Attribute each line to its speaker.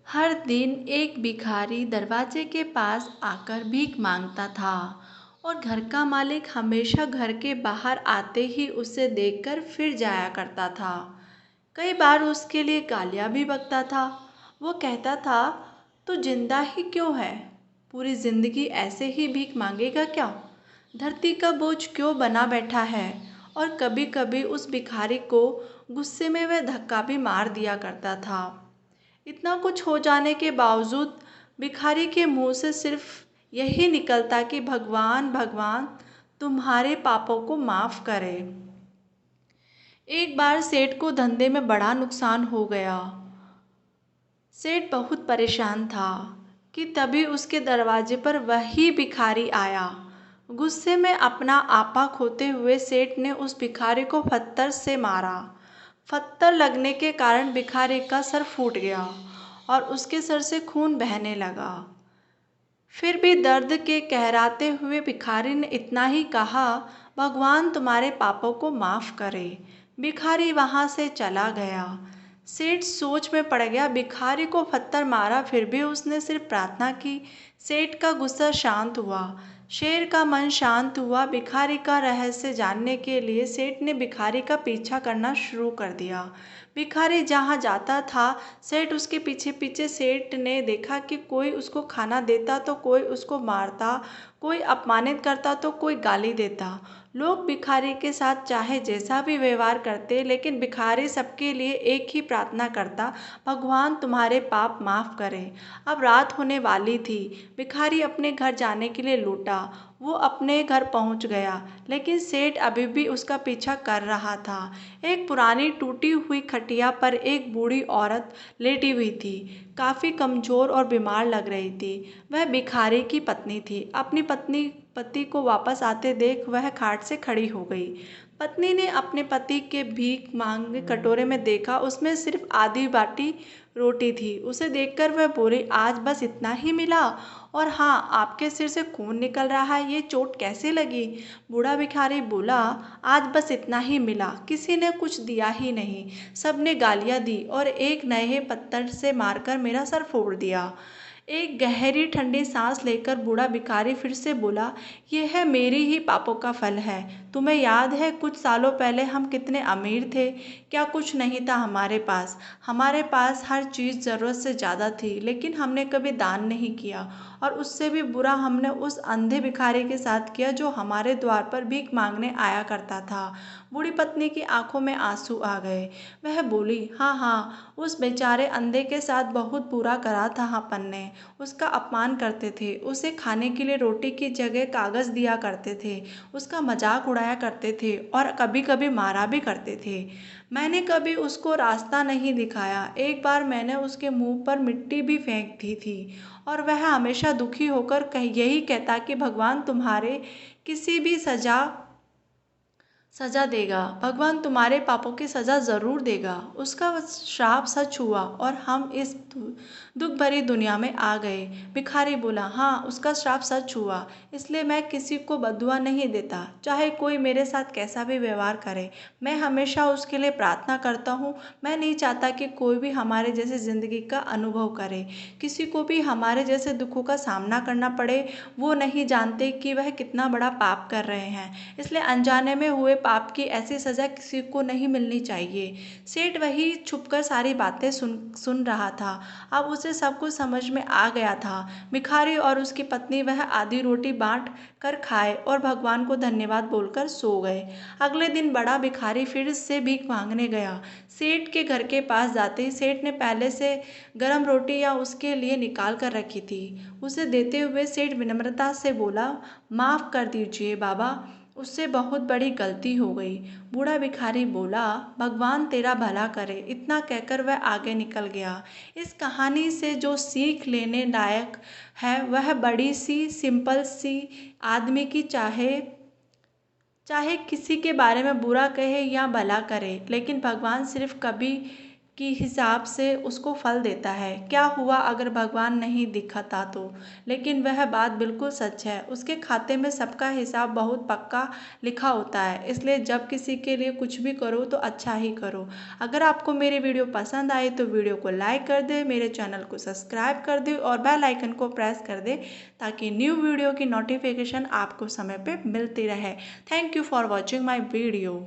Speaker 1: हर दिन एक भिखारी दरवाजे के पास आकर भीख मांगता था और घर का मालिक हमेशा घर के बाहर आते ही उसे देखकर फिर जाया करता था। कई बार उसके लिए गालियाँ भी बकता था। वो कहता था, तू जिंदा ही क्यों है? पूरी जिंदगी ऐसे ही भीख मांगेगा क्या? धरती का बोझ क्यों बना बैठा है? और कभी कभी उस भिखारी को गुस्से में वह धक्का भी मार दिया करता था। इतना कुछ हो जाने के बावजूद भिखारी के मुंह से सिर्फ यही निकलता कि भगवान भगवान तुम्हारे पापों को माफ करे। एक बार सेठ को धंधे में बड़ा नुकसान हो गया। सेठ बहुत परेशान था कि तभी उसके दरवाजे पर वही भिखारी आया। गुस्से में अपना आपा खोते हुए सेठ ने उस भिखारी को पत्थर से मारा। पत्थर लगने के कारण भिखारी का सर फूट गया और उसके सर से खून बहने लगा। फिर भी दर्द के कहराते हुए भिखारी ने इतना ही कहा, भगवान तुम्हारे पापों को माफ करे। भिखारी वहां से चला गया। सेठ सोच में पड़ गया। भिखारी को पत्थर मारा, फिर भी उसने सिर्फ प्रार्थना की। सेठ का गुस्सा शांत हुआ। शेर का मन शांत हुआ। भिखारी का रहस्य जानने के लिए सेठ ने भिखारी का पीछा करना शुरू कर दिया। भिखारी जहाँ जाता था, सेठ उसके पीछे पीछे। सेठ ने देखा कि कोई उसको खाना देता तो कोई उसको मारता, कोई अपमानित करता तो कोई गाली देता। लोग भिखारी के साथ चाहे जैसा भी व्यवहार करते, लेकिन भिखारी सबके लिए एक ही प्रार्थना करता, भगवान तुम्हारे पाप माफ करे। अब रात होने वाली थी। भिखारी अपने घर जाने के लिए लौटा। वो अपने घर पहुंच गया, लेकिन सेठ अभी भी उसका पीछा कर रहा था। एक पुरानी टूटी हुई खटिया पर एक बूढ़ी औरत लेटी हुई थी। काफ़ी कमज़ोर और बीमार लग रही थी। वह भिखारी की पत्नी थी। अपनी पति को वापस आते देख वह खाट से खड़ी हो गई। पत्नी ने अपने पति के भीख मांगे कटोरे में देखा, उसमें सिर्फ आधी बाटी रोटी थी। उसे देखकर वह बोली, आज बस इतना ही मिला? और हाँ, आपके सिर से खून निकल रहा है, ये चोट कैसे लगी? बूढ़ा भिखारी बोला, आज बस इतना ही मिला, किसी ने कुछ दिया ही नहीं। सबने गालियाँ दी और एक नए पत्थर से मारकर मेरा सर फोड़ दिया। एक गहरी ठंडी सांस लेकर बूढ़ा भिखारी फिर से बोला, यह है मेरी ही पापों का फल है। तुम्हें याद है कुछ सालों पहले हम कितने अमीर थे? क्या कुछ नहीं था हमारे पास? हमारे पास हर चीज़ ज़रूरत से ज़्यादा थी, लेकिन हमने कभी दान नहीं किया। और उससे भी बुरा हमने उस अंधे भिखारी के साथ किया जो हमारे द्वार पर भीख मांगने आया करता था। बूढ़ी पत्नी की आंखों में आंसू आ गए। वह बोली, हाँ हाँ, उस बेचारे अंधे के साथ बहुत बुरा करा था अपन ने। उसका अपमान करते थे, उसे खाने के लिए रोटी की जगह कागज़ दिया करते थे, उसका मजाक उड़ाया करते थे और कभी कभी मारा भी करते थे। मैंने कभी उसको रास्ता नहीं दिखाया। एक बार मैंने उसके मुंह पर मिट्टी भी फेंक दी थी और वह हमेशा दुखी होकर यही कहता कि भगवान तुम्हारे किसी भी सजा देगा, भगवान तुम्हारे पापों की सजा ज़रूर देगा। उसका श्राप सच हुआ और हम इस दुख भरी दुनिया में आ गए। भिखारी बोला, हाँ, उसका श्राप सच हुआ, इसलिए मैं किसी को बददुआ नहीं देता, चाहे कोई मेरे साथ कैसा भी व्यवहार करे। मैं हमेशा उसके लिए प्रार्थना करता हूँ। मैं नहीं चाहता कि कोई भी हमारे जैसे ज़िंदगी का अनुभव करे, किसी को भी हमारे जैसे दुखों का सामना करना पड़े। वो नहीं जानते कि वह कितना बड़ा पाप कर रहे हैं, इसलिए अनजाने में हुए पाप की ऐसी सज़ा किसी को नहीं मिलनी चाहिए। सेठ वही छुपकर सारी बातें सुन सुन रहा था। अब उसे सब कुछ समझ में आ गया था। भिखारी और उसकी पत्नी वह आधी रोटी बांट कर खाए और भगवान को धन्यवाद बोलकर सो गए। अगले दिन बड़ा भिखारी फिर से भीख मांगने गया। सेठ के घर के पास जाते ही सेठ ने पहले से गरम रोटी या उसके लिए निकाल कर रखी थी। उसे देते हुए सेठ विनम्रता से बोला, माफ़ कर दीजिए बाबा, उससे बहुत बड़ी गलती हो गई। बूढ़ा भिखारी बोला, भगवान तेरा भला करे। इतना कहकर वह आगे निकल गया। इस कहानी से जो सीख लेने लायक है वह बड़ी सी सिंपल सी, आदमी की चाहे चाहे किसी के बारे में बुरा कहे या भला करे, लेकिन भगवान सिर्फ कभी की हिसाब से उसको फल देता है। क्या हुआ अगर भगवान नहीं दिखता तो? लेकिन वह बात बिल्कुल सच है। उसके खाते में सबका हिसाब बहुत पक्का लिखा होता है। इसलिए जब किसी के लिए कुछ भी करो तो अच्छा ही करो। अगर आपको मेरी वीडियो पसंद आई तो वीडियो को लाइक कर दे, मेरे चैनल को सब्सक्राइब कर दे और बेल आइकन को प्रेस कर दे ताकि न्यू वीडियो की नोटिफिकेशन आपको समय पे मिलती रहे। Thank you for watching my video.